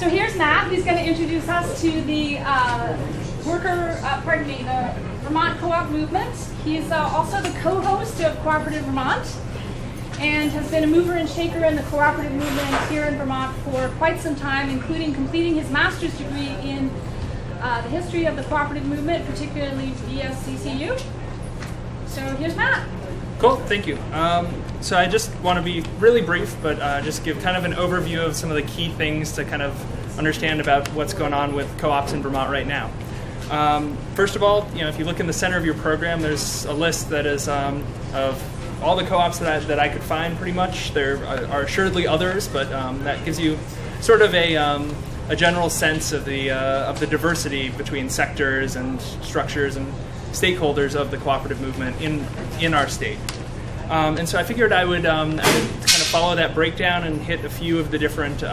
So here's Matt. He's going to introduce us to the the Vermont Co-op movement. He's also the co-host of Cooperative Vermont and has been a mover and shaker in the cooperative movement here in Vermont for quite some time, including completing his master's degree in the history of the cooperative movement, particularly VSCCU. So here's Matt. Cool, thank you. So I just want to be really brief, but just give kind of an overview of some of the key things to kind of understand about what's going on with co-ops in Vermont right now. First of all, if you look in the center of your program, there's a list that is of all the co-ops that I could find pretty much. There are assuredly others, but that gives you sort of a general sense of the diversity between sectors and structures and stakeholders of the cooperative movement in our state. And so I figured I would kind of follow that breakdown and hit a few of the different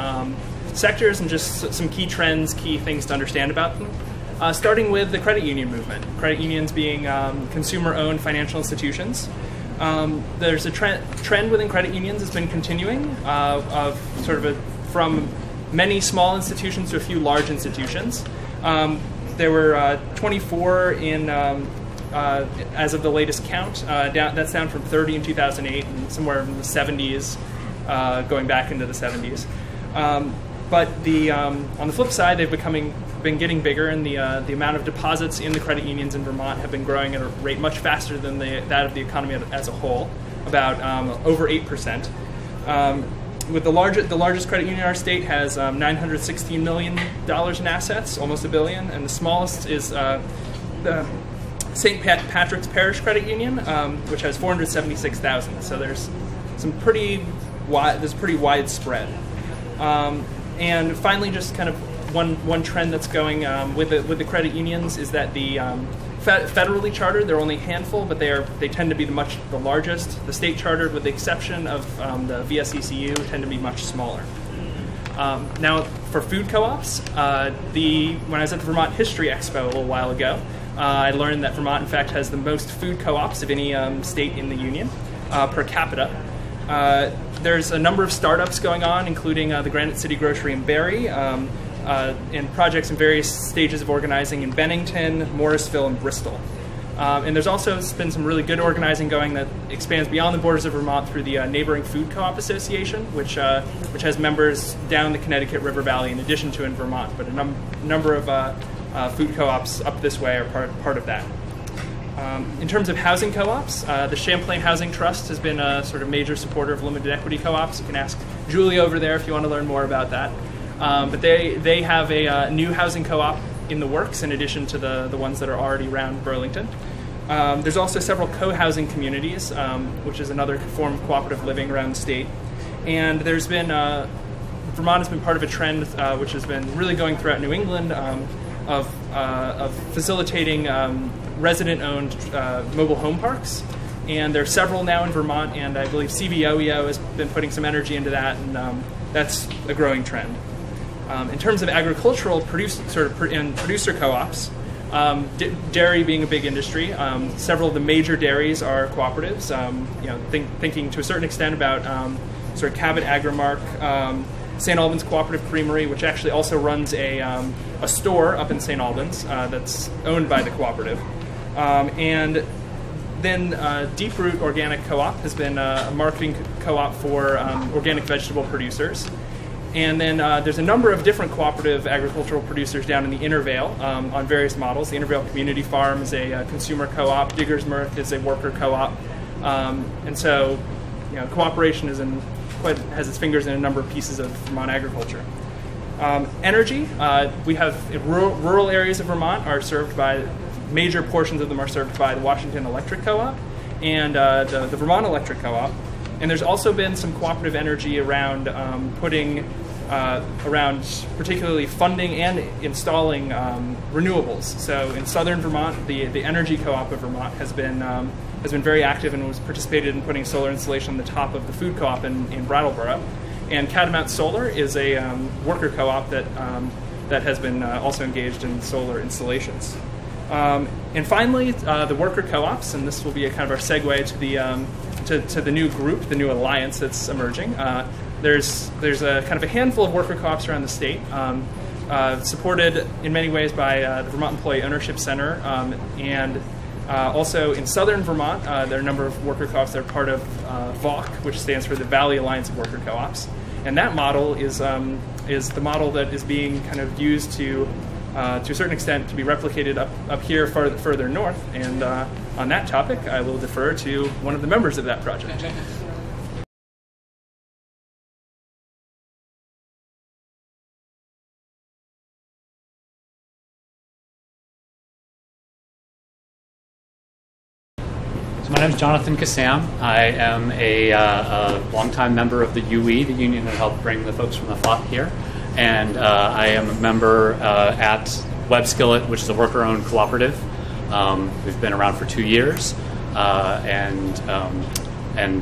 sectors and just some key trends, key things to understand about them. Starting with the credit union movement. Credit unions being consumer-owned financial institutions. There's a trend within credit unions that's been continuing of sort of from many small institutions to a few large institutions. There were 24 in as of the latest count. That's down from 30 in 2008 and somewhere in the 70s, going back into the 70s. But on the flip side, they've been getting bigger, and the amount of deposits in the credit unions in Vermont have been growing at a rate much faster than that of the economy as a whole, about over 8%. With the largest credit union in our state has $916 million in assets, almost $1 billion, and the smallest is the St. Patrick's Parish Credit Union, which has $476,000. So there's pretty wide spread. And finally, just kind of one trend that's going with the credit unions is that the federally chartered, there are only a handful, but they tend to be the largest. The state chartered, with the exception of the VSCCU, tend to be much smaller. Now, for food co-ops, when I was at the Vermont History Expo a little while ago, I learned that Vermont, in fact, has the most food co-ops of any state in the union per capita. There's a number of startups going on, including the Granite City Grocery in Barrie, and projects in various stages of organizing in Bennington, Morrisville, and Bristol. And there's also been some really good organizing going that expands beyond the borders of Vermont through the neighboring Food Co-op Association, which has members down the Connecticut River Valley in addition to in Vermont. But a number of food co-ops up this way are part of that. In terms of housing co-ops, the Champlain Housing Trust has been a sort of major supporter of limited equity co-ops. You can ask Julie over there if you want to learn more about that. But they have a new housing co-op in the works in addition to the ones that are already around Burlington. There's also several co-housing communities, which is another form of cooperative living around the state. And there's been, Vermont has been part of a trend which has been really going throughout New England of facilitating resident-owned mobile home parks. And there are several now in Vermont, and I believe CVOEO has been putting some energy into that, and that's a growing trend. In terms of agricultural producer co-ops, dairy being a big industry, several of the major dairies are cooperatives. Thinking to a certain extent about sort of Cabot Agrimark, St. Albans Cooperative Creamery, which actually also runs a store up in St. Albans that's owned by the cooperative. And then Deep Root Organic Co-op has been a marketing co-op for organic vegetable producers. And then there's a number of different cooperative agricultural producers down in the Intervale on various models. The Intervale Community Farm is a consumer co-op. Digger's Mirth is a worker co-op. And so, cooperation has its fingers in a number of pieces of Vermont agriculture. Energy, we have rural areas of Vermont are served by, major portions of them are served by the Washington Electric Co-op and the Vermont Electric Co-op. And there's also been some cooperative energy around around particularly funding and installing renewables. So in southern Vermont, the Energy Co-op of Vermont has been very active and was participated in putting solar installation on the top of the food co-op in Brattleboro. And Catamount Solar is a worker co-op that has been also engaged in solar installations. And finally, the worker co-ops, and this will be a kind of our segue to the new group, the new alliance that's emerging. there's a kind of a handful of worker co-ops around the state, supported in many ways by the Vermont Employee Ownership Center, and also in southern Vermont, there are a number of worker co-ops that are part of VAWC, which stands for the Valley Alliance of Worker Co-ops. And that model is the model that is being kind of used to a certain extent to be replicated up here further north. And on that topic, I will defer to one of the members of that project. My name is Jonathan Kassam. I am a longtime member of the UE, the union that helped bring the folks from the FOT here. And I am a member at WebSkillet, which is a worker-owned cooperative. We've been around for 2 years. And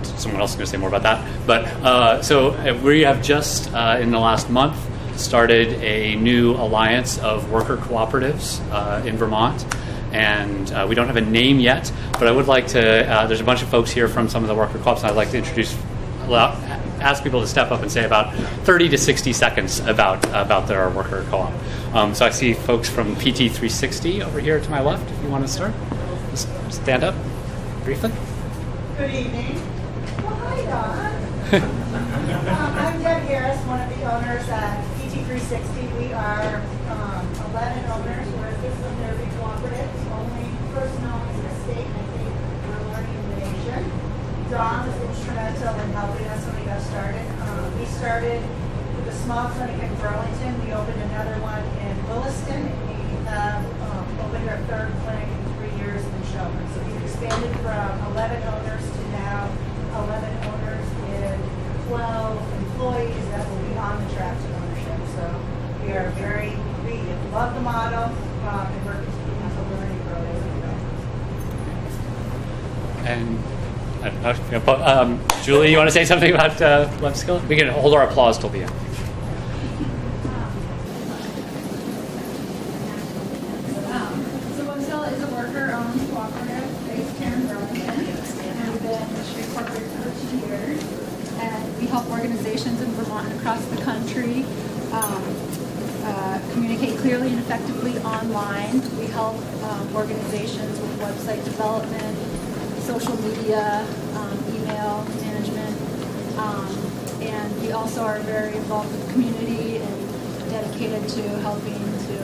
someone else is going to say more about that. But so we have just, in the last month, started a new alliance of worker cooperatives in Vermont. And we don't have a name yet, but I would like to, there's a bunch of folks here from some of the worker co-ops, and I'd like to ask people to step up and say about 30 to 60 seconds about their worker co-op. So I see folks from PT 360 over here to my left, if you want to start. Just stand up briefly. Good evening. Well, hi, Don. I'm Deb Harris, one of the owners at PT 360. We are 11 owners. We're a physical therapy cooperative, only person owned in the state. I think we're learning the nation. Don was instrumental in helping us when we got started. We started with a small clinic in Burlington. We opened another one in Williston. We have opened our third clinic in 3 years in Shelburne. So we've expanded from 11 owners to now 11 owners and 12 employees that will be on the track to ownership. So we love the model, and we're continuing to learn and grow as we go. And Julie, you want to say something about WebSkillet? We can hold our applause till the end. So WebSkillet is a worker-owned cooperative based here in Burlington, and we've been incorporated for 2 years. And we help organizations in Vermont and across the country communicate clearly and effectively online. We help organizations with website development, social media, email management, and we also are very involved with the community and dedicated to helping to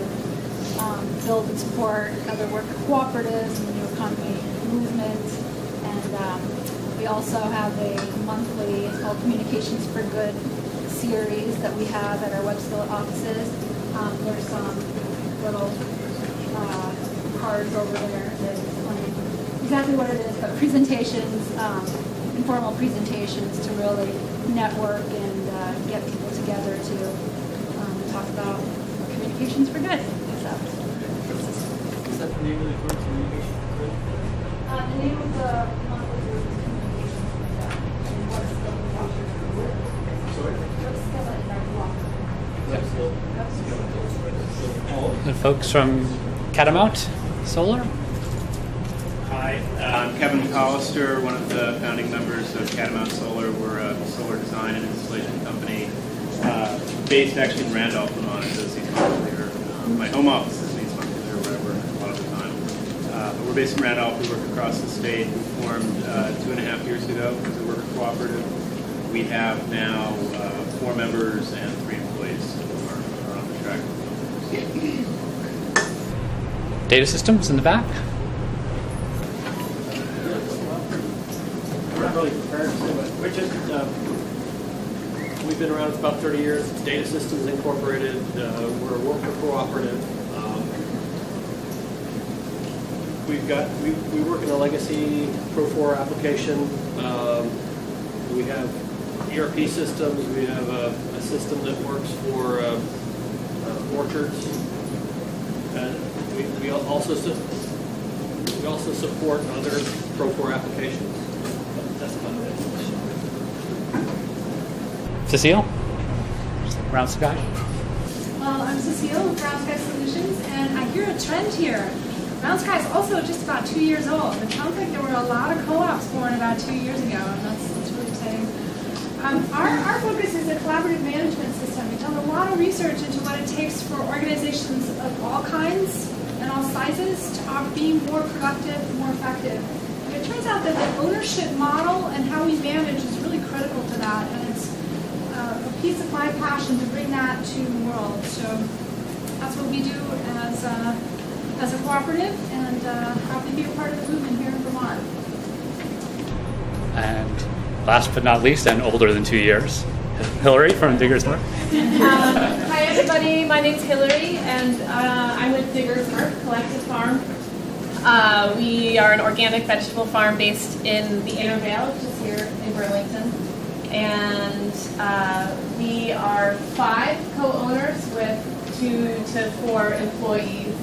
build and support other worker cooperatives and the new economy movement. And we also have a monthly, it's called Communications for Good series that we have at our WebSkillet offices. There's some little cards over there that explain exactly what it is, but presentations, informal presentations to really network and get people together to talk about communications for good. So, Is that the name of the group, Communications for Good? the name of the monthly group is Communications for Good. And WebSkillet cooperative. Sorry? WebSkillet is our cooperative. And folks from Catamount Solar? Hi, I'm Kevin McAllister, one of the founding members of Catamount Solar. We're a solar design and installation company based actually in Randolph, Vermont. It does East Montpelier. My home office is in East Montpelier, wherever, a lot of the time. But we're based in Randolph. We work across the state. We formed 2.5 years ago as a worker cooperative. We have now 4 members and 3 employees who are on the track. Data systems in the back? We're not really prepared to say, but we're just, we've been around for about 30 years. It's Data Systems Incorporated. We're a worker cooperative. We work in a legacy Pro4 application. We have ERP systems. We have a system that works for orchards. We also support other Pro4 applications. That's about it. Cecile? Brown Sky? Well, I'm Cecile with Brown Sky Solutions, and I hear a trend here. Brown Sky is also just about 2 years old. It sounds like there were a lot of co-ops born about 2 years ago, and that's really exciting. Our focus is a collaborative management system. We've done a lot of research into what it takes for organizations of all kinds and all sizes to be more productive, more effective. And it turns out that the ownership model and how we manage is really critical to that, and it's a piece of my passion to bring that to the world. So that's what we do as a cooperative, and happy to be a part of the movement here in Vermont. And last but not least, and older than 2 years, Hillary from Diggersburg. Hi everybody, my name's Hillary, and I'm with Diggersburg Collective Farm. We are an organic vegetable farm based in the Inner Vale, which is here in Burlington. And we are 5 co-owners with 2 to 4 employees.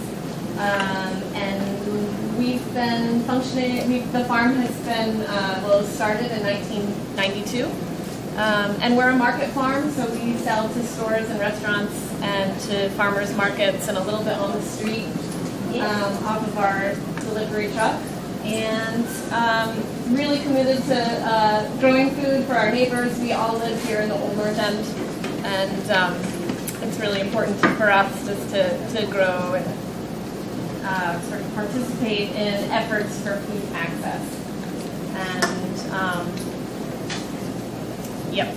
And we've been functioning, the farm has been, started in 1992. And we're a market farm, so we sell to stores and restaurants and to farmers markets and a little bit on the street off of our delivery truck. And really committed to growing food for our neighbors. We all live here in the Old North End, and it's really important for us just to grow and sort of participate in efforts for food access. And yep.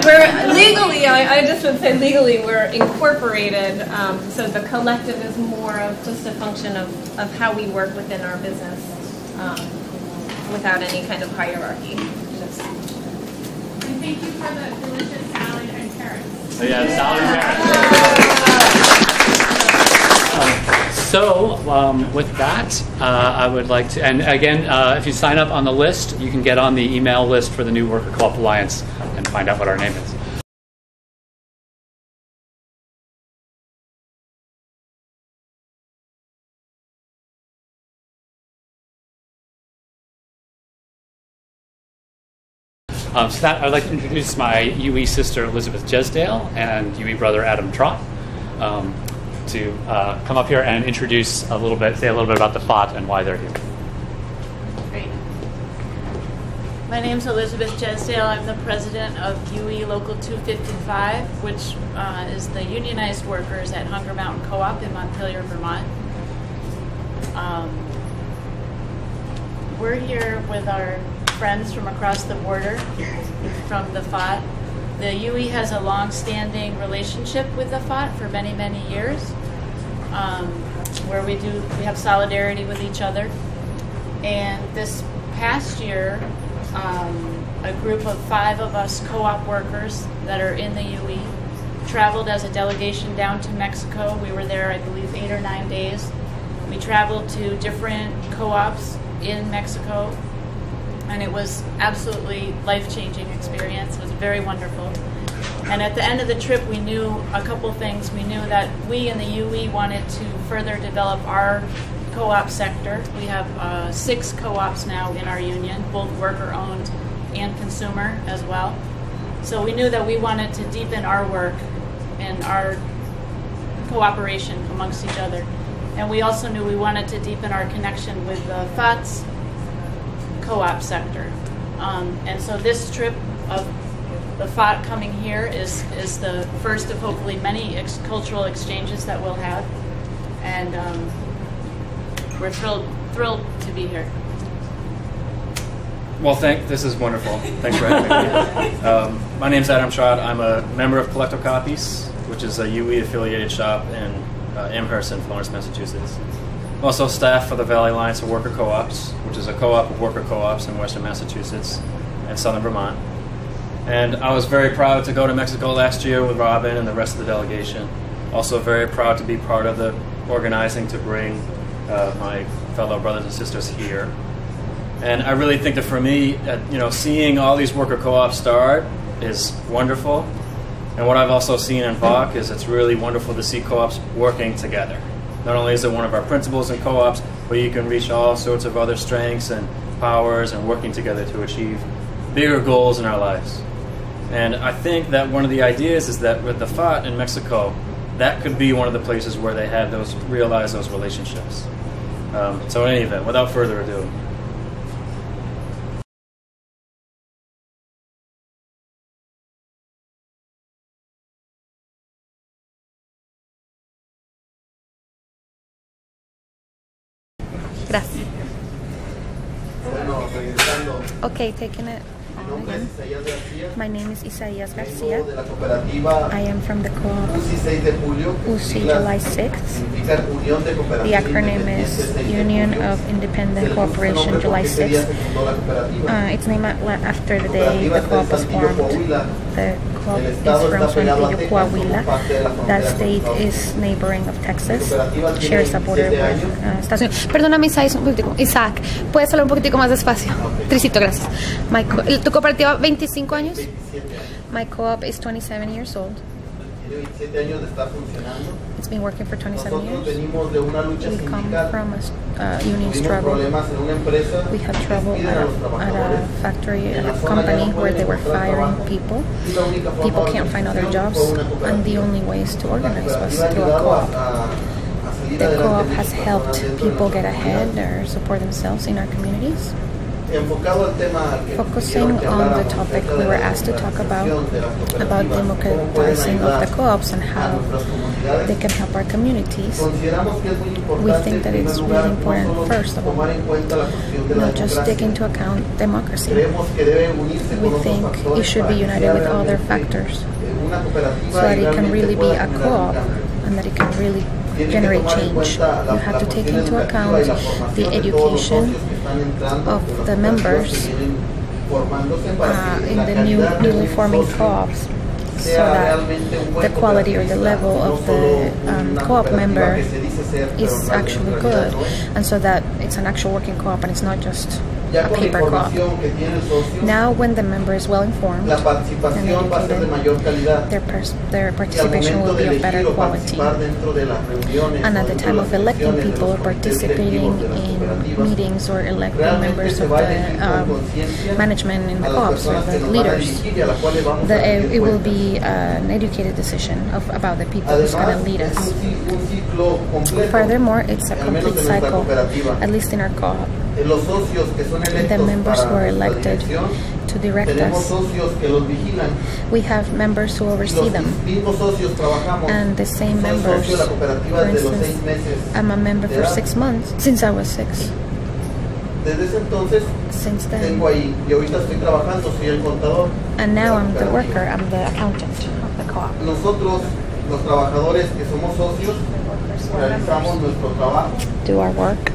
We're legally, I just would say legally, we're incorporated, so the collective is more of just a function of how we work within our business without any kind of hierarchy. And thank you for the delicious salad and carrots. So yeah, salad and carrots. So with that, I would like to, and again, if you sign up on the list, you can get on the email list for the new Worker Co-op Alliance and find out what our name is. So that, I'd like to introduce my UE sister Elizabeth Jesdale and UE brother Adam Trott to come up here and introduce say a little bit about the FOT and why they're here. Great. My name's Elizabeth Jesdale. I'm the president of UE Local 255, which is the unionized workers at Hunger Mountain Co-op in Montpelier, Vermont. We're here with our friends from across the border from the FOT. The UE has a long-standing relationship with the FOT for many, many years, where we have solidarity with each other. And this past year, a group of 5 of us co-op workers that are in the UE traveled as a delegation down to Mexico. We were there, I believe, 8 or 9 days. We traveled to different co-ops in Mexico, and it was absolutely life-changing experience. It was very wonderful. And at the end of the trip, we knew a couple things. We knew that we in the UE wanted to further develop our co-op sector. We have 6 co-ops now in our union, both worker-owned and consumer as well. So we knew that we wanted to deepen our work and our cooperation amongst each other. And we also knew we wanted to deepen our connection with the FOT's co-op sector. And so this trip of the FOT coming here is the first of hopefully many cultural exchanges that we'll have. And we're thrilled to be here. Well, this is wonderful. Thanks for having me. My name's Adam Trott. I'm a member of Collective Copies, which is a UE affiliated shop in Amherst in Florence, Massachusetts. I'm also staff for the Valley Alliance of Worker Co-ops, which is a co-op of worker co-ops in western Massachusetts and southern Vermont. And I was very proud to go to Mexico last year with Robin and the rest of the delegation. Also very proud to be part of the organizing to bring my fellow brothers and sisters here. And I really think that for me, seeing all these worker co-ops start is wonderful. And what I've also seen in VOC is it's really wonderful to see co-ops working together. Not only is it one of our principles in co-ops, but you can reach all sorts of other strengths and powers and working together to achieve bigger goals in our lives. And I think that one of the ideas is that with the FOT in Mexico, that could be one of the places where they had realize those relationships. So in any event, without further ado, Gracias. Okay, taking it on again. My name is Isaías Garcia. I am from the co-op UCI July 6th. The acronym is Union of Independent Cooperation July 6th. It's named after the day the co-op was formed. The co-op is from Auténtico, Coahuila. That state is neighboring of Texas. Shares a border with Estados Unidos. Perdóname, Isaac, ¿puedes hablar un poquitico más despacio? Tricito, gracias. ¿Tu cooperativa 25 años? My co-op is 27 years old. It's been working for 27 years. We come from a union struggle. We had trouble at a factory, at a company where they were firing people. People can't find other jobs, and the only ways to organize was through a co-op. The co-op has helped people get ahead or support themselves in our communities. Focusing on the topic we were asked to talk about democratizing of the co-ops and how they can help our communities, we think that it's really important, first of all, not just take into account democracy. We think it should be united with other factors so that it can really be a co-op and that it can really generate change. You have to take into account the education of the members in the newly forming co-ops, so that the quality or the level of the co-op member is actually good, and so that it's an actual working co-op and it's not just a paper co-op. Now, when the member is well informed and educated, their participation will be of better quality. And at the time of electing people or participating in meetings or electing members of the management in the co-ops or the leaders, it will be an educated decision about the people who's going to lead us. Furthermore, it's a complete cycle, at least in our co-op. The members who are elected to direct us, we have members who oversee them, and the same members. For instance, I'm a member for 6 months, since I was 6. Since then. And now I'm the worker, I'm the accountant of the co-op. Do our work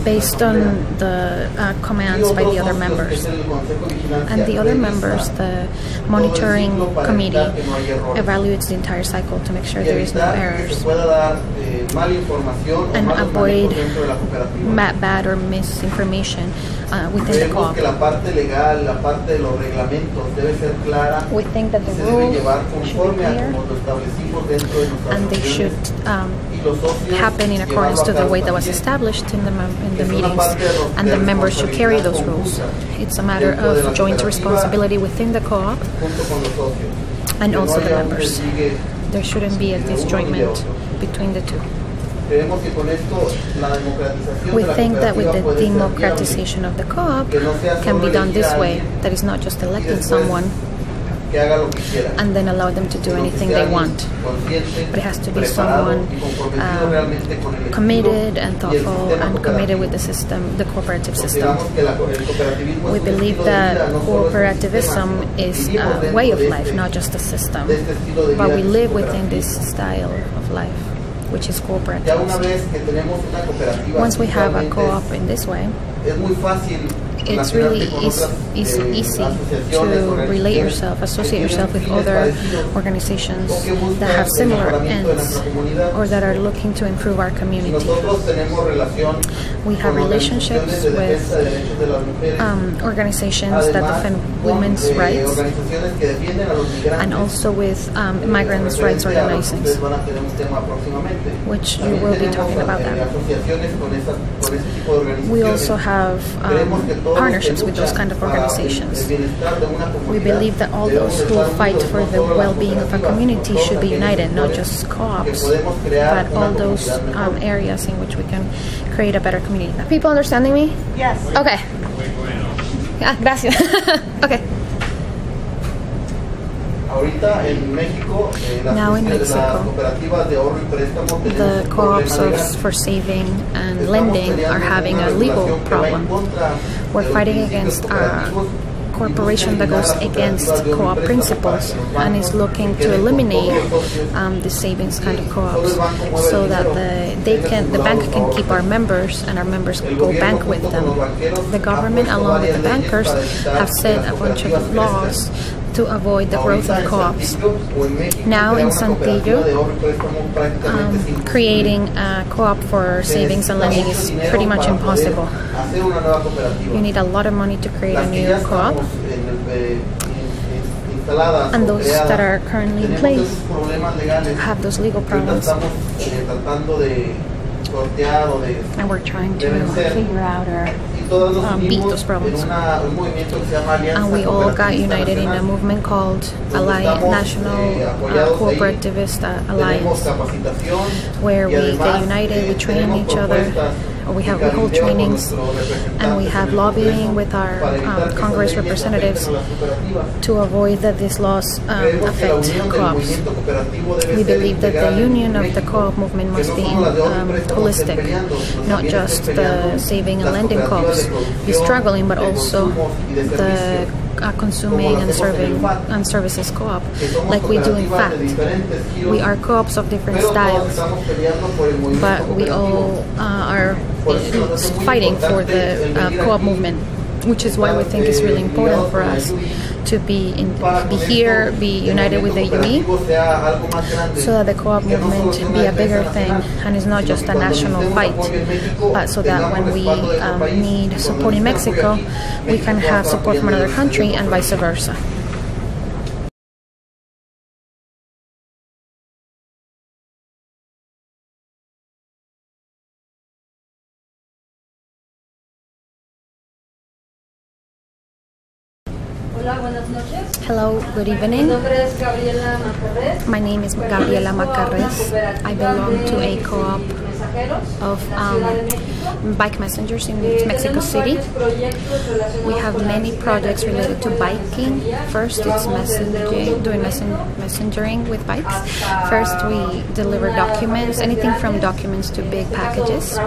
based on the commands by the other members. And the other members, the monitoring committee, evaluates the entire cycle to make sure there is no errors and avoid bad or misinformation within the co-op. We think that the rules should be clear and they should happen in accordance to the way that was established in the meetings, and the members should carry those rules. It's a matter of joint responsibility within the co-op and also the members. There shouldn't be a disjointment between the two. We think that with the democratization of the co-op can be done this way, that is not just electing someone and then allow them to do anything they want. But it has to be someone committed and thoughtful and committed with the system, the cooperative system. We believe that cooperativism is a way of life, not just a system. But we live within this style of life, which is cooperative. Once we have a co-op in this way, it's really easy to relate yourself, associate yourself with other organizations that have similar ends or that are looking to improve our community. We have relationships with organizations that defend women's rights and also with migrants' rights organizations, which you will be talking about that. We also have partnerships with those kind of organizations. We believe that all those who fight for the well-being of a community should be united, not just co-ops, but all those areas in which we can create a better community. Are people understanding me? Yes. Okay. Gracias. Okay. Now in Mexico, the co-ops for saving and lending are having a legal problem. We're fighting against a corporation that goes against co-op principles and is looking to eliminate the savings kind of co-ops so that the bank can keep our members and our members can go bank with them. The government, along with the bankers, have set a bunch of laws to avoid the growth of co-ops. Now in Saltillo, creating a co-op for savings and lending is pretty much impossible. You need a lot of money to create a new co-op, and those that are currently in place have those legal problems. And we're trying to figure out or beat those problems. And we all got united in a movement called National Cooperativist Alliance, where we get united, we train each other, or we hold trainings, and we have lobbying with our Congress representatives to avoid that these laws affect co-ops. We believe that the union of the co-op movement must be holistic, not just the saving and lending co-ops be struggling, but also the consuming and services co-op, like we do in fact. We are co-ops of different styles, but we all are fighting for the co-op movement, which is why we think it's really important for us to be here, be united with the UE, so that the co-op movement be a bigger thing and it's not just a national fight, but so that when we need support in Mexico, we can have support from another country and vice versa. Hello, good evening. My name is Gabriela Macarres. I belong to a co-op of bike messengers in Mexico City. We have many projects related to biking. First, it's messengering with bikes. First, we deliver documents, anything from documents to big packages.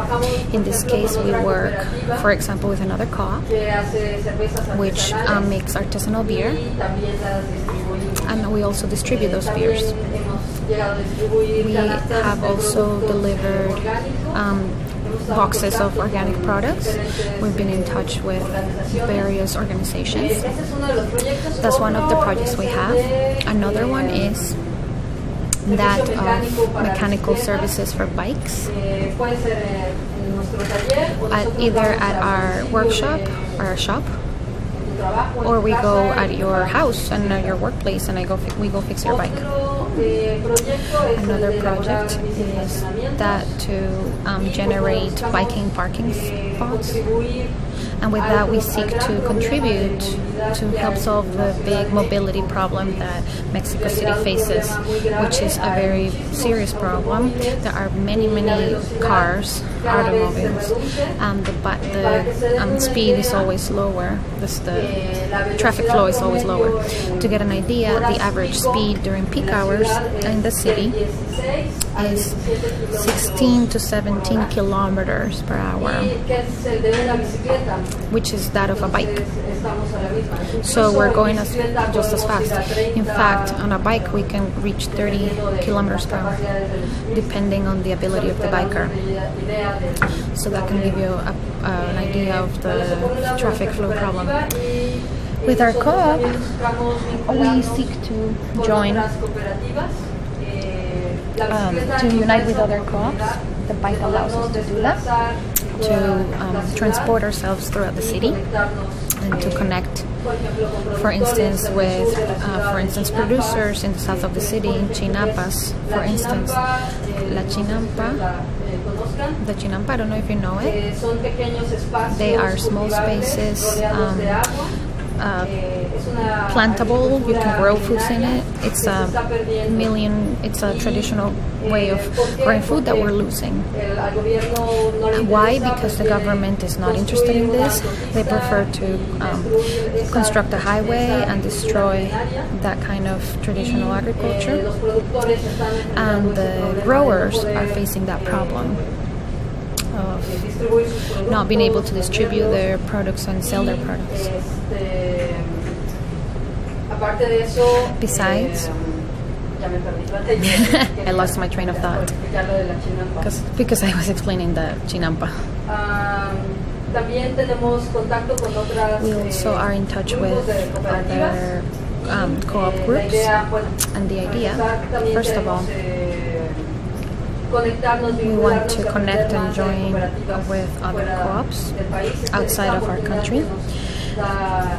In this case, we work, for example, with another co-op, which makes artisanal beer, and we also distribute those beers. We have also delivered boxes of organic products. We've been in touch with various organizations. That's one of the projects we have. Another one is that of mechanical services for bikes, either at our workshop or our shop, or we go at your house and your workplace and we go fix your bike. Another project is that to generate biking parking spots, and with that we seek to contribute to help solve the big mobility problem that Mexico City faces, which is a very serious problem. There are many cars, automobiles, and the speed is always lower. The traffic flow is always lower. To get an idea, the average speed during peak hours in the city is 16 to 17 kilometers per hour, which is that of a bike. So we're going just as fast. In fact, on a bike we can reach 30 kilometers per hour, depending on the ability of the biker. So that can give you an idea of the traffic flow problem. With our co-op, we seek to join, to unite with other co-ops. The bike allows us to do that, to transport ourselves throughout the city and to connect, for instance, with producers in the south of the city, in Chinampas, for instance. The Chinampa, I don't know if you know it. They are small spaces plantable. You can grow foods in it. It's a traditional way of growing food that we're losing. Why? Because the government is not interested in this. They prefer to construct a highway and destroy that kind of traditional agriculture. And the growers are facing that problem of not being able to distribute their products and sell their products. Besides, I lost my train of thought because I was explaining the chinampa. We also are in touch with other co-op groups, and the idea, first of all, we want to connect and join with other co-ops outside of our country,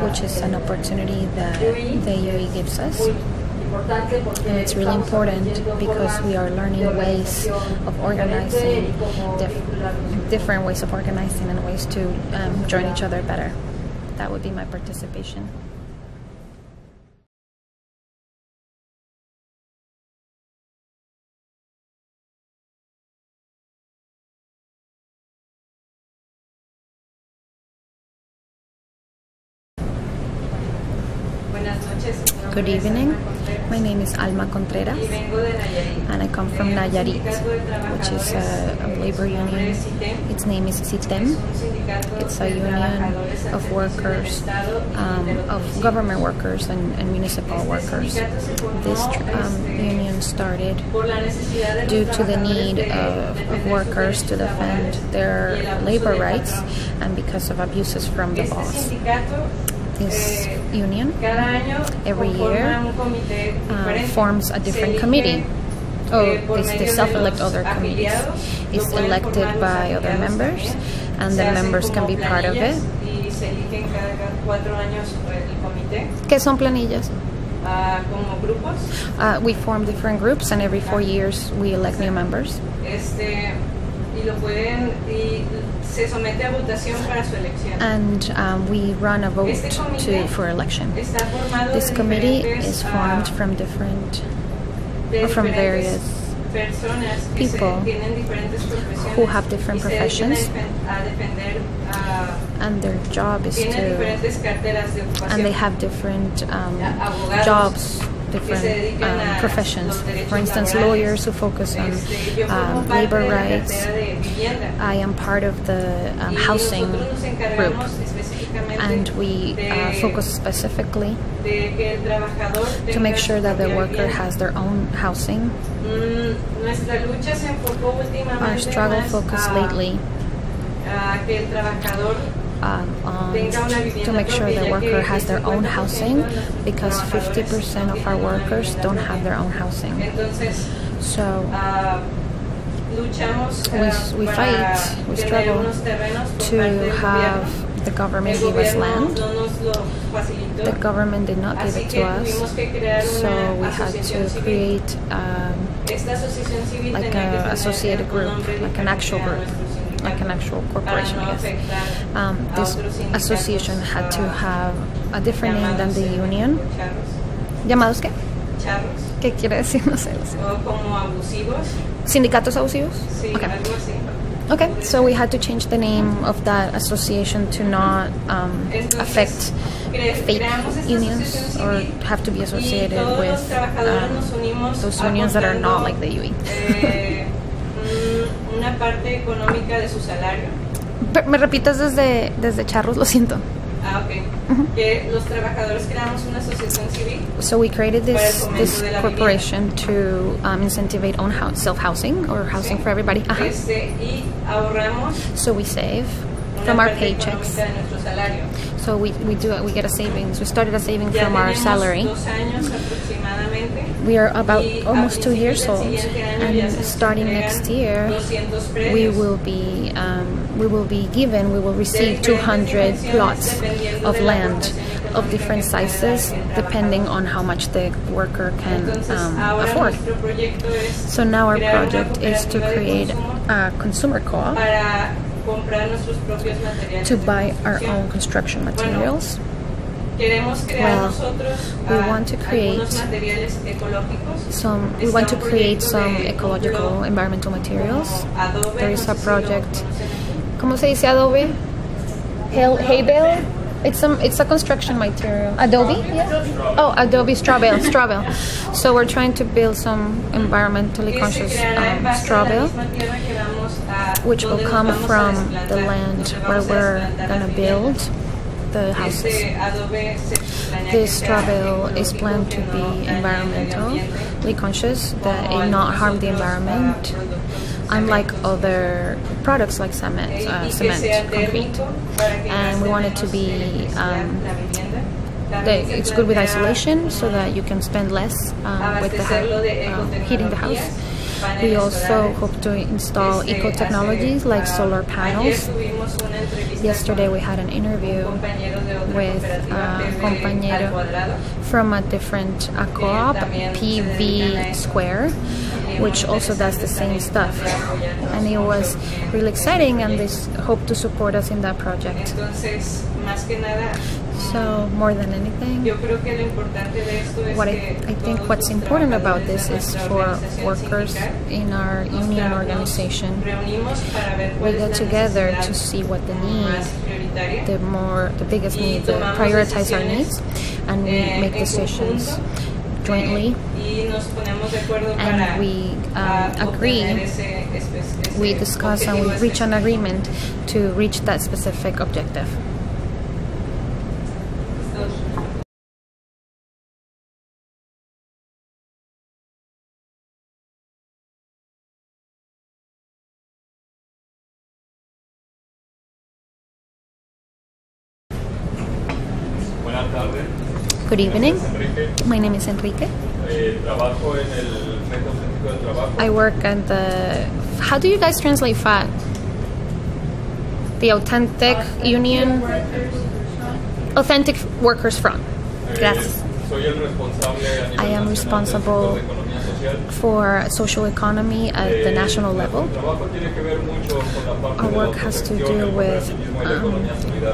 which is an opportunity that the UE gives us. And it's really important because we are learning ways of organizing, different ways of organizing and ways to join each other better. That would be my participation. Good evening. My name is Alma Contreras, and I come from Nayarit, which is a labor union. Its name is CITEM. It's a union of workers, of government workers and municipal workers. This union started due to the need of workers to defend their labor rights and because of abuses from the boss. This union every year forms a different committee. They self-elect other committees. It's elected by other members, and the members can be part of it. ¿Qué son planillas? We form different groups, and every 4 years we elect new members. And we run a vote for election. This committee is formed from various people who have different professions, and their job is and they have different jobs, different professions. For instance, lawyers who focus on labor rights. I am part of the housing group, and we focus specifically to make sure that the worker has their own housing. Our struggle focused lately to make sure the worker has their own housing, because 50% of our workers don't have their own housing. So we fight, we struggle to have the government give us land. The government did not give it to us, so we had to create like an associated group, like an actual group, like an actual corporation, I guess. This association had to have a different name than the union. ¿Llamados qué? ¿Qué quiere decir? No sé. Como abusivos. ¿Sindicatos abusivos? Sí, okay. Algo así. Okay, so we had to change the name of that association to not affect fake unions or have to be associated with those unions that are not like the UE. Una parte económica de su salario. ¿Me repitas desde Charros? Lo siento. Ah, ok. Que los trabajadores creamos una asociación civil. So we created this corporation to incentivize own self-housing or housing for everybody. Y ahorramos. So we save from our paychecks. So we get a savings. We started a saving from our salary. 2 años aproximadamente. We are about almost 2 years old, and starting next year, we will receive 200 plots of land of different sizes, depending on how much the worker can afford. So now our project is to create a consumer co-op to buy our own construction materials. Well, we want to create some ecological, environmental materials. There is a project, ¿cómo se dice Adobe? Hay bale? It's a construction material. Adobe? Yeah. Oh, Adobe straw bale. So we're trying to build some environmentally conscious straw bale, which will come from the land where we're gonna build the houses. This straw bale is planned to be environmentally conscious, that it not harm the environment, unlike other products like cement, concrete. And we want it to be, it's good with isolation, so that you can spend less with the heating the house. We also hope to install eco-technologies like solar panels. Yesterday we had an interview with a compañero from a different co-op, PV Square, which also does the same stuff. And it was really exciting, and they hope to support us in that project. So more than anything, what I think what's important about this is for workers in our union organization. We get together to see what the need, the biggest need, prioritize our needs, and we make decisions jointly, and we agree, we discuss, and we reach an agreement to reach that specific objective. Good evening. My name is Enrique. I work at the... How do you guys translate FAT? The Auténtico Union... Authentic Workers Front. Gracias. I am responsible for social economy at the national level. Our work has to do with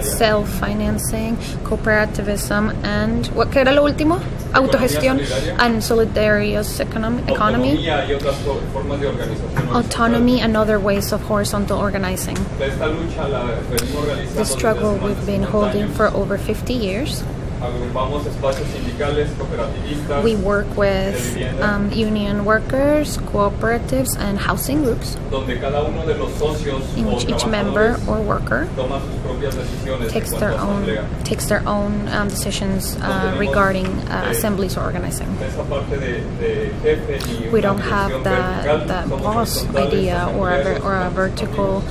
self-financing, cooperativism, and what era lo último? Autogestión and solidarious economy, autonomy, and other ways of horizontal organizing. The struggle we've been holding for over 50 years. We work with union workers, cooperatives, and housing groups, in which each member or worker takes their own decisions regarding assemblies or organizing. We don't have that boss idea or a vertical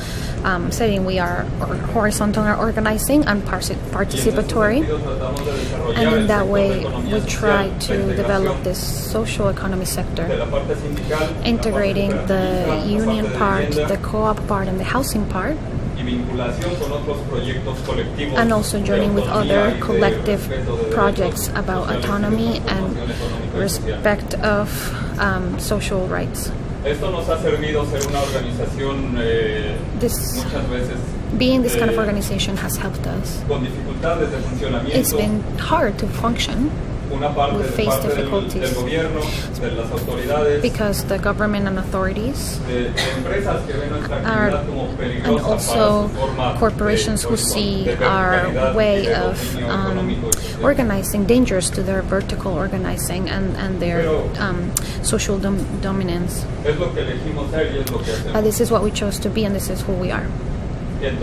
setting. We are horizontal organizing and participatory, and in that way we try to develop this social economy sector, integrating the union part, the co-op part, and the housing part, and also joining with other collective projects about autonomy and respect of social rights. Being this kind of organization has helped us. It's been hard to function. We face difficulties because the government and authorities are, and also corporations who see our way of organizing dangerous to their vertical organizing and their social dominance. This is what we chose to be, and this is who we are. And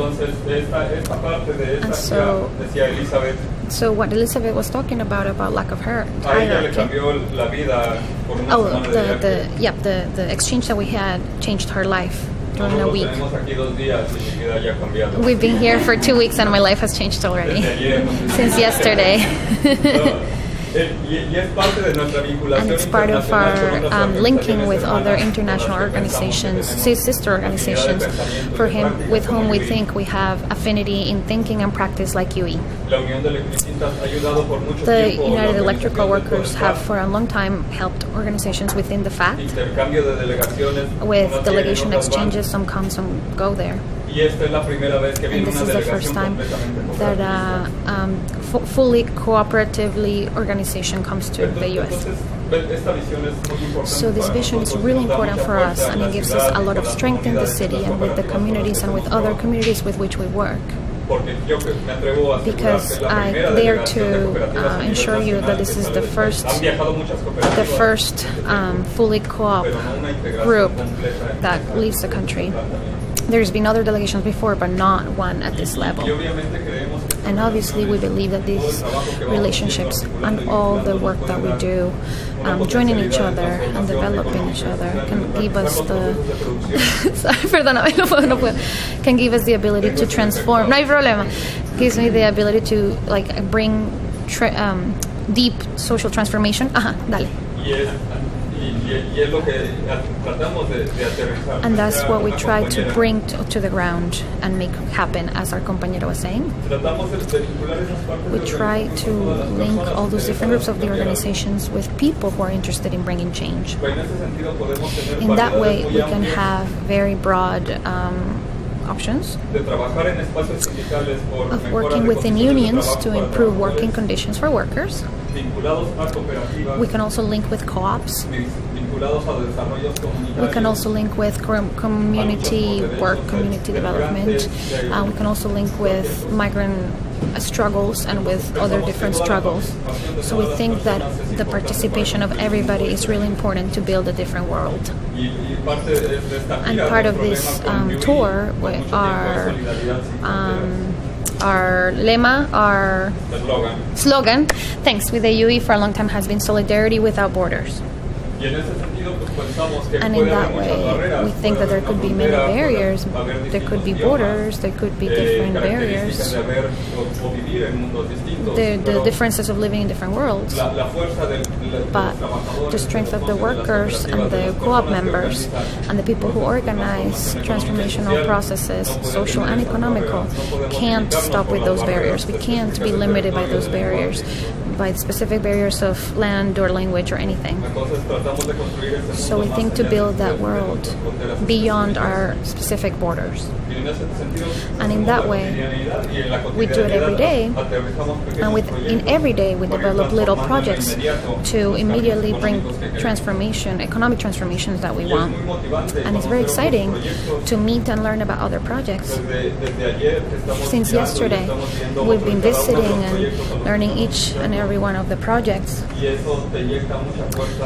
so what Elizabeth was talking about lack of hierarchy. Oh, the exchange that we had changed her life during a week. We've been here for 2 weeks and my life has changed already since yesterday. And it's part of our linking with other international organizations, sister organizations, with whom we think we have affinity in thinking and practice like UE. The United Electrical Workers have for a long time helped organizations within the FAT with delegation exchanges. Some come, some go there. And this is the first time that fully cooperatively organization comes to the U.S. So this vision is really important for us, and it gives us a lot of strength in the city and with the communities and with other communities with which we work. Because I dare to ensure you that this is the first fully co-op group that leaves the country. There's been other delegations before, but not one at this level. And obviously we believe that these relationships and all the work that we do, joining each other and developing each other, can give us the can give us the ability to transform. No hay problema. Gives me the ability to bring deep social transformation. Dale. And that's what we try to bring to the ground and make happen, as our compañero was saying. We try to link all those different groups of the organizations with people who are interested in bringing change. In that way, we can have very broad options of working within unions to improve working conditions for workers. We can also link with co-ops. We can also link with community work, community development. We can also link with migrant struggles and with other different struggles. So we think that the participation of everybody is really important to build a different world. And part of this tour, our lema, our slogan, thanks, with the UE for a long time has been solidarity without borders. And in that way, we think that there could be many barriers. There could be borders, there could be different barriers, the differences of living in different worlds. But the strength of the workers and the co-op members and the people who organize transformational processes, social and economical, can't stop with those barriers. We can't be limited by those barriers, by specific barriers of land or language or anything. So we think to build that world beyond our specific borders. And in that way, we do it every day. And in every day, we develop little projects to immediately bring transformation, economic transformations that we want. And it's very exciting to meet and learn about other projects. Since yesterday, we've been visiting and learning each and every one of the projects.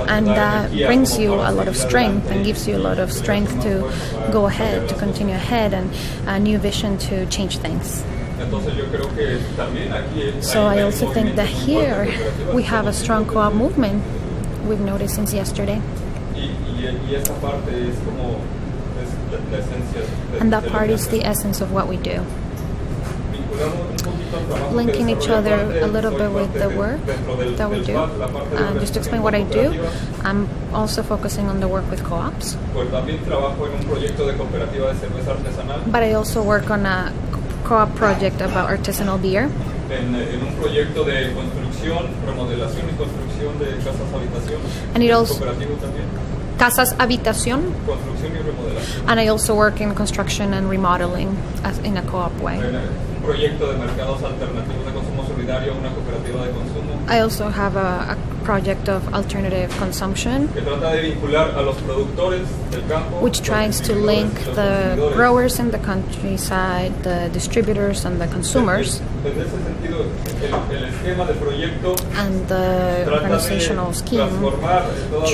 And that brings you a lot of strength and gives you a lot of strength to go ahead, to continue ahead, and a new vision to change things. So I also think that here we have a strong co-op movement we've noticed since yesterday. And that part is the essence of what we do. Linking each other a little bit with the work that we do. Just to explain what I do, I'm also focusing on the work with co-ops. But I also work on a co-op project about artisanal beer. And it also casas habitación. And I also work in construction and remodeling in a co-op way. I also have a project of alternative consumption, which tries to link the growers in the countryside, the distributors and the consumers. And the organizational scheme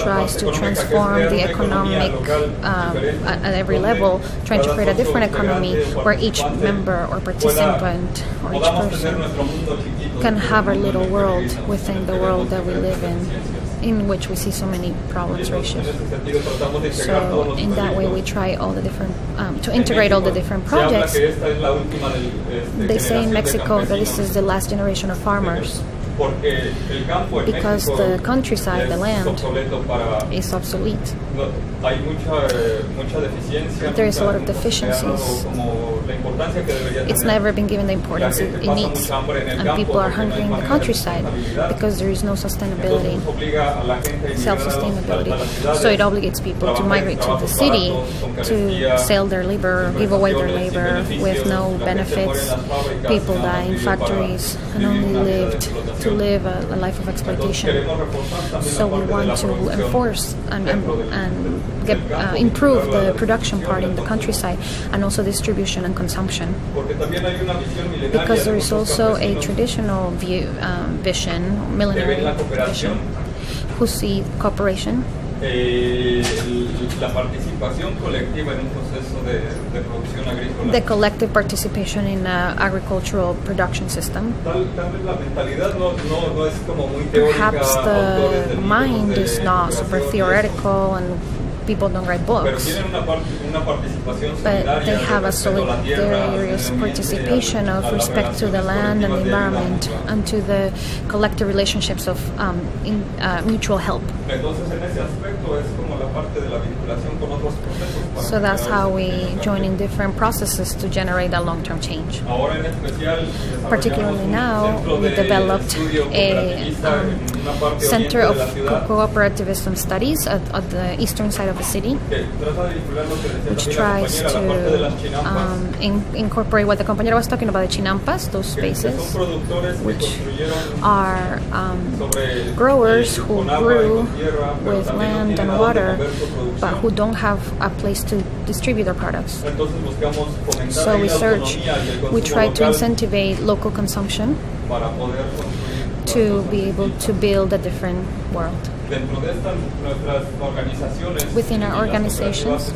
tries to transform the economic at every level, trying to create a different economy where each member or participant or each person can have a little world within the world that we live in which we see so many problems, ratios. So in that way we try all the different, to integrate all the different projects. They say in Mexico that this is the last generation of farmers, because the countryside, the land, is obsolete. There is a lot of deficiencies, it's never been given the importance it needs. And people are hungry in the countryside because there is no sustainability, self-sustainability. So it obligates people to migrate to the city to sell their labor, give away their labor with no benefits. People die in factories and only live a life of exploitation. So we want to enforce and improve the production part in the countryside, and also distribution and consumption. Because there is also a traditional vision, millenary vision, who see cooperation, the collective participation in an agricultural production system. Perhaps the mind is not super theoretical and people don't write books, but they have a solidarious participation of respect to the land and the environment and to the collective relationships of mutual help. So that's how we join in different processes to generate that long-term change. Particularly now, we developed a Center of Cooperativism Studies at the eastern side of the city, which tries to incorporate what the compañera was talking about, the chinampas, those spaces, which are growers who grew with land and water, but who don't have a place to distribute their products. So we try to incentivize local consumption to be able to build a different world. Within our organizations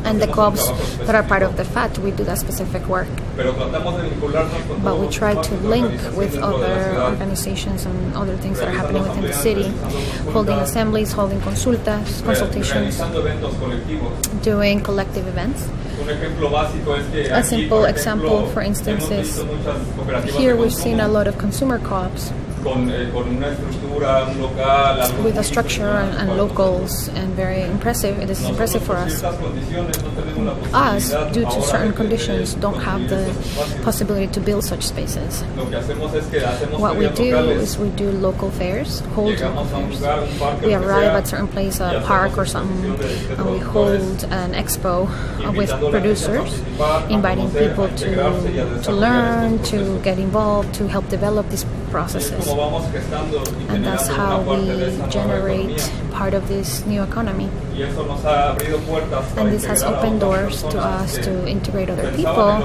and the clubs that are part of the FAT, we do that specific work. But we try to link with other organizations and other things that are happening within the city, holding assemblies, holding consultations, doing collective events. A simple example, for instance, is here we've seen a lot of consumer co-ops with a structure and locals, and very impressive. It is impressive for us. Us, due to certain conditions, don't have the possibility to build such spaces. What we do is we do local fairs, hold local fairs. We arrive at certain place, a park or something, and we hold an expo with producers, inviting people to learn, to get involved, to help develop these processes. And that's how we generate part of this new economy. And this has opened doors to us to integrate other people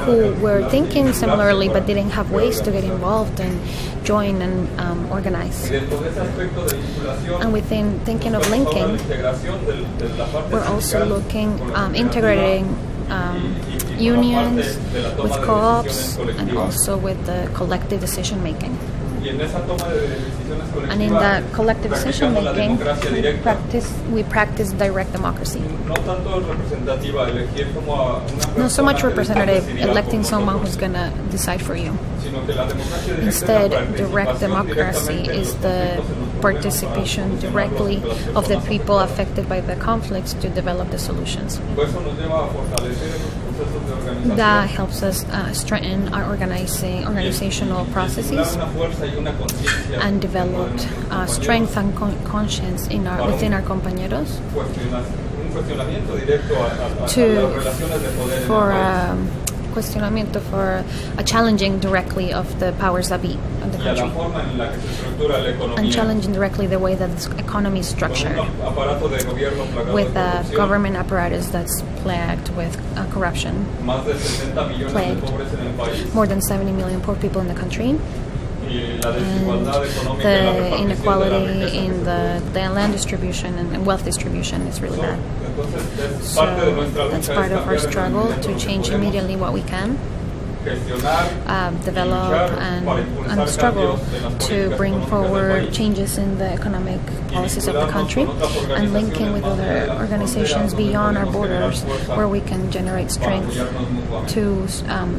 who were thinking similarly but didn't have ways to get involved and join and organize. And within thinking of linking, we're also looking, integrating unions with co-ops and also with the collective decision making. And in that collective decision making, we practice direct democracy. Not so much representative, electing someone who's going to decide for you. Instead, direct democracy is the participation directly of the people affected by the conflicts to develop the solutions. That helps us strengthen our organizational processes and develop strength and conscience within our compañeros for a challenging directly of the powers that be of the country, and challenging directly the way that this economy is structured, with a government apparatus that's plagued with corruption, more than 70 million poor people in the country, and the inequality in the land distribution and wealth distribution is really bad. So that's part of our struggle to change immediately what we can, develop and struggle to bring forward changes in the economic policies of the country, and linking with other organizations beyond our borders where we can generate strength to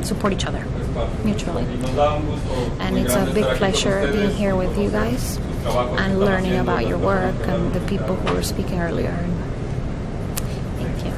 support each other mutually. And it's a big pleasure being here with you guys and learning about your work and the people who were speaking earlier. Thank you.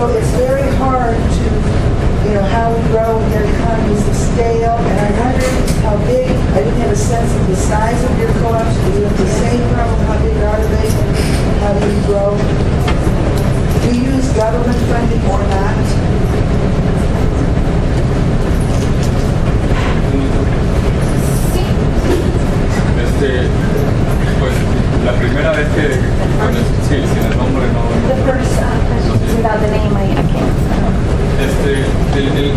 So it's very hard to, how we grow and get economies of scale. And I wondered how big, I didn't have a sense of the size of your co-ops. Do you have the same problem? How big are they? How do you grow? Do you use government funding or not? Pues la primera vez que sí, sin el nombre no. The first question without the name, I can't.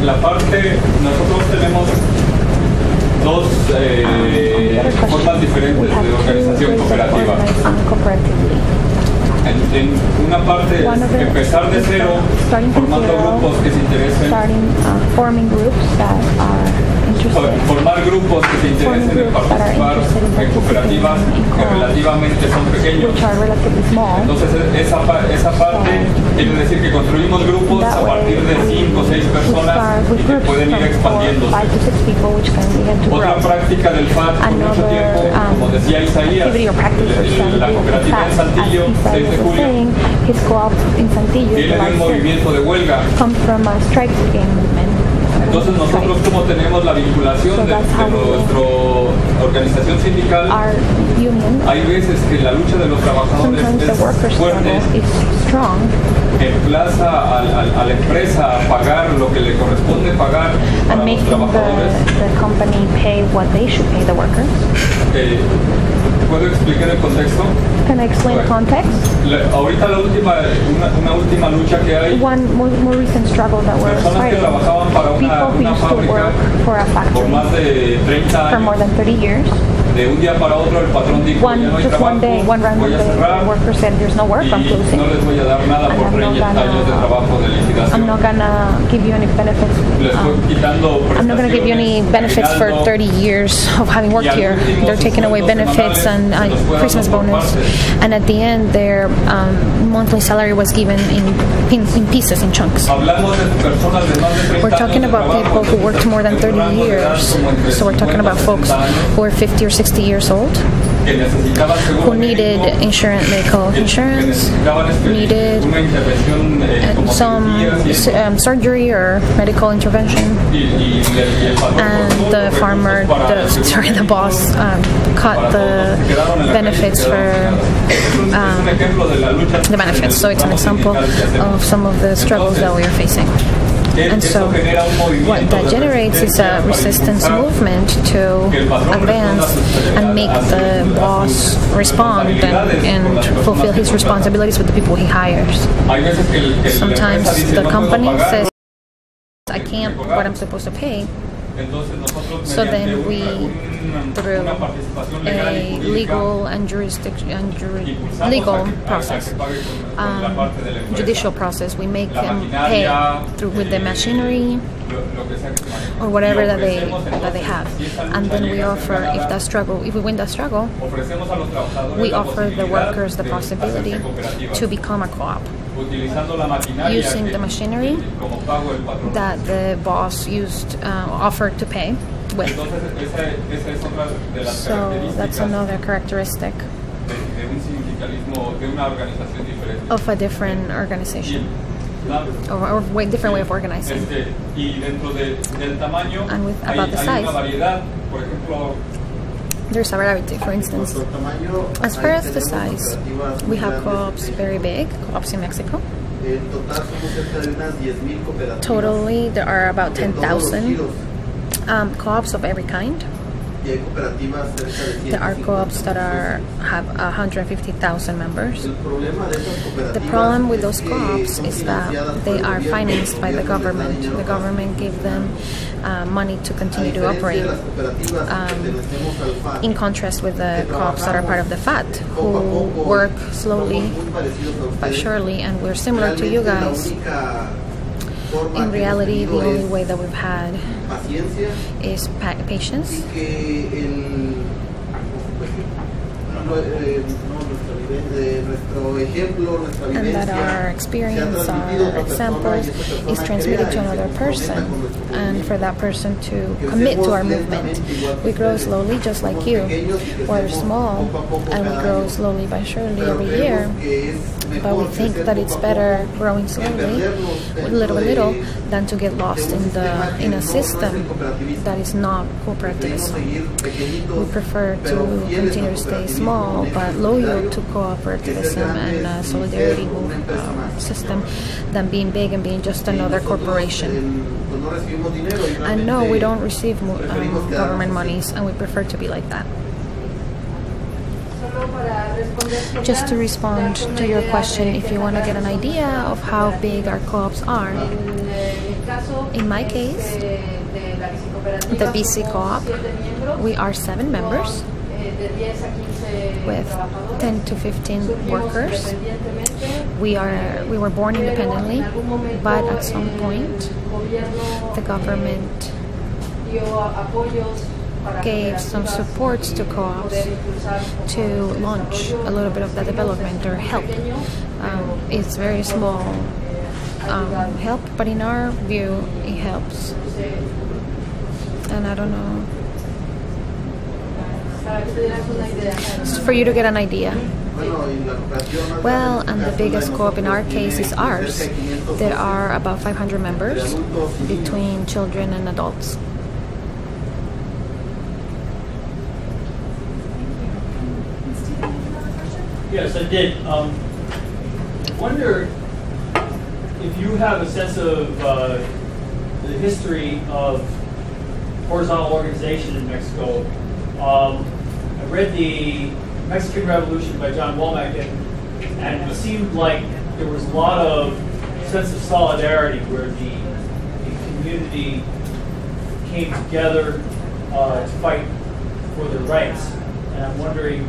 La parte, nosotros tenemos dos formas diferentes de organización cooperativa. En una parte es empezar de cero, formando grupos que se interesen. Formar grupos que se interesen en participar en cooperativas que relativamente son pequeños. Entonces esa parte quiere decir que construimos grupos a partir de 5 o 6 personas y que pueden ir expandiéndose. Otra práctica del FAT por mucho tiempo, como decía Isaías, la cooperativa en Saltillo, 6 de julio, tiene un movimiento de huelga. Entonces nosotros como tenemos la vinculación de nuestra organización sindical, hay veces que la lucha de los trabajadores es fuerte, emplaza a la empresa a pagar lo que le corresponde pagar a los trabajadores. ¿Puedo explicar el contexto? Can I explain the context? Ahorita una última lucha que hay. One more recent struggle that we're fighting. People who used to work for a factory por más de 30 años. For more than 30 years. De un día para otro el patrón dijo, ya no hay trabajo, voy a cerrar y no les voy a dar nada por 30 años de trabajo de liquidación. I'm not gonna give you any benefits. I'm not gonna give you any benefits for 30 years of having worked here. They're taking away benefits and Christmas bonus, and at the end their monthly salary was given in pieces, in chunks. We're talking about people who worked more than 30 years, so we're talking about folks who are 50 or 60 years old, who needed medical insurance, needed some surgery or medical intervention, and the boss cut the benefits for the benefits. So it's an example of some of the struggles that we are facing. And so what that generates is a resistance movement to advance and make the boss respond and fulfill his responsibilities with the people he hires. Sometimes the company says, I can't what I'm supposed to pay. So then we, through a legal and legal process, judicial process, we make them pay with the machinery or whatever that they have, and then we offer, if we win that struggle, we offer the workers the possibility to become a co-op, using the machinery that the boss offered to pay with. So that's another characteristic of a different organization, or a different way of organizing. And about the size, there's a variety. For instance, as far as the size, we have co-ops very big, co-ops in Mexico. Totally, there are about 10,000 co-ops of every kind. There are co-ops that have 150,000 members. The problem with those co-ops is that they are financed by the government. The government gives them money to continue to operate. In contrast with the co-ops that are part of the FAT, who work slowly but surely, and we're similar to you guys. In reality, the only way that we've had is patience. And that our experience, our examples, is transmitted to another person, and for that person to commit to our movement. We grow slowly, just like you. We're small, and we grow slowly but surely every year. but we think that it's better growing slowly, little by little, than to get lost in a system that is not cooperativism. We prefer to continue to stay small but loyal to cooperativism and solidarity system than being big and being just another corporation. And no, we don't receive government monies, and we prefer to be like that. Just to respond to your question, if you want to get an idea of how big our co-ops are, in my case, the BC co-op, we are 7 members with 10 to 15 workers. We were born independently, but at some point the government gave some supports to co-ops to launch a little bit of the development or help. It's very small help, but in our view it helps. And I don't know, just for you to get an idea. Well, and the biggest co-op in our case is ours. There are about 500 members between children and adults. Yes, I did. Wonder if you have a sense of the history of horizontal organization in Mexico. I read the Mexican Revolution by John Womack, and it seemed like there was a lot of sense of solidarity where the community came together to fight for their rights. And I'm wondering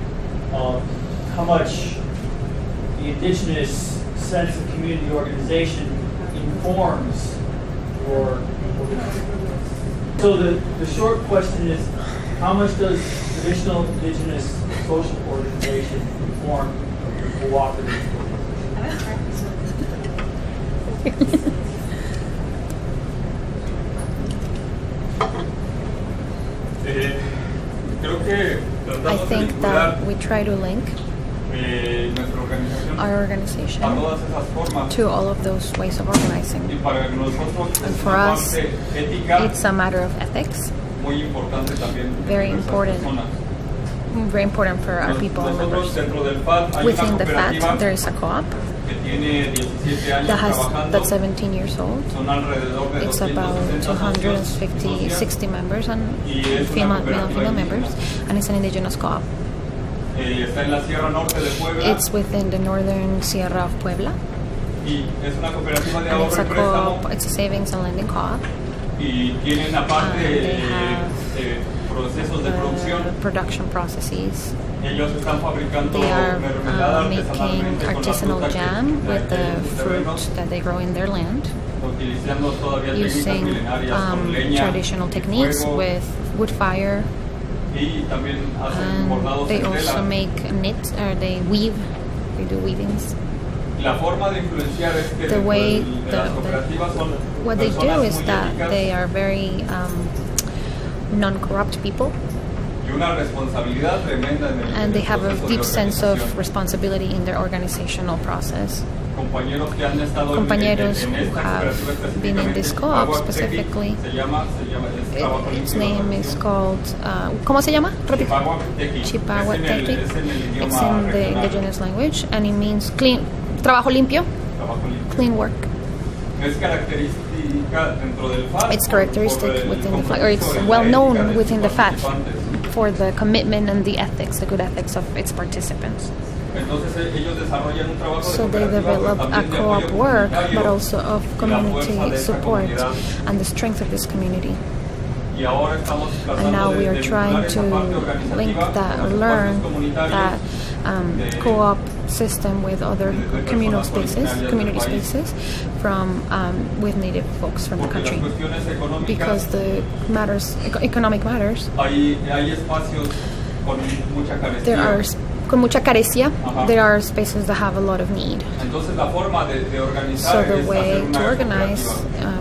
how much the indigenous sense of community organization informs or so the short question is, how much does traditional indigenous social organization inform the cooperative? I think that we try to link our organization to all of those ways of organizing. And for us, it's a matter of ethics. Very important for our people and members. Within the FAT, there is a co-op that's 17 years old. It's about 260 members and female members, and it's an indigenous co-op. It's within the northern Sierra of Puebla, and it's a co-op. It's a savings and lending co-op. They have production processes. They are making artisanal jam with the fruit that they grow in their land, using traditional techniques with wood fire. And they also make they weave. They do weavings. The way what they do is that they are very non-corrupt people, and they have a deep sense of responsibility in their organizational process. Compañeros who have been in this co-op specifically, its name is called, ¿cómo se llama? Chipawateki. It's in the indigenous language, and it means clean, trabajo limpio, clean work. It's characteristic within the flag, or it's well known within the FAT for the commitment and the ethics, the good ethics of its participants. So they develop a co-op work, but also of community support and the strength of this community. And now we are trying to link that, or learn that co-op system with other communal spaces, community spaces, from with native folks from the country, because the economic matters. There are con mucha carecia. There are spaces that have a lot of need. So the way to organize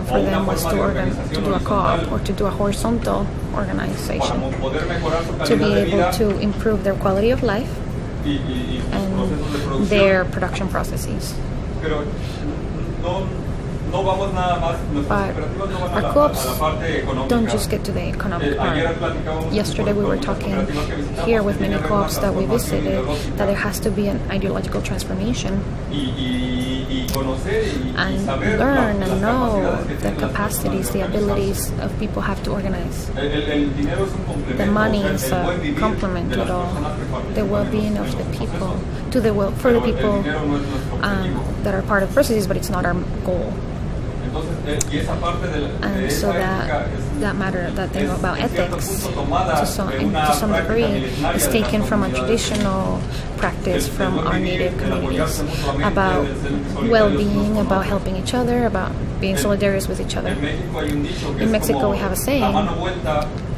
for them was to do a co-op or to do a horizontal organization, to be able to improve their quality of life and their production processes. But our co-ops don't just get to the economic part. Yesterday we were talking here with many co-ops that we visited that there has to be an ideological transformation and learn and know the capacities, the abilities of people have to organize. The money is a complement to it all. The well-being of the people, for the people that are part of processes, but it's not our goal. And so that thing about ethics, to some degree, is taken from a traditional practice from our native communities about well-being, about helping each other, about being solidarious with each other. In Mexico, we have a saying,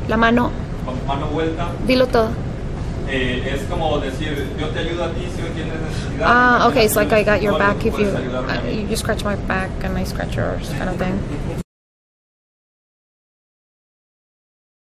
la mano, dilo todo. Okay, it's like I got your back if you scratch my back and I scratch yours kind of thing.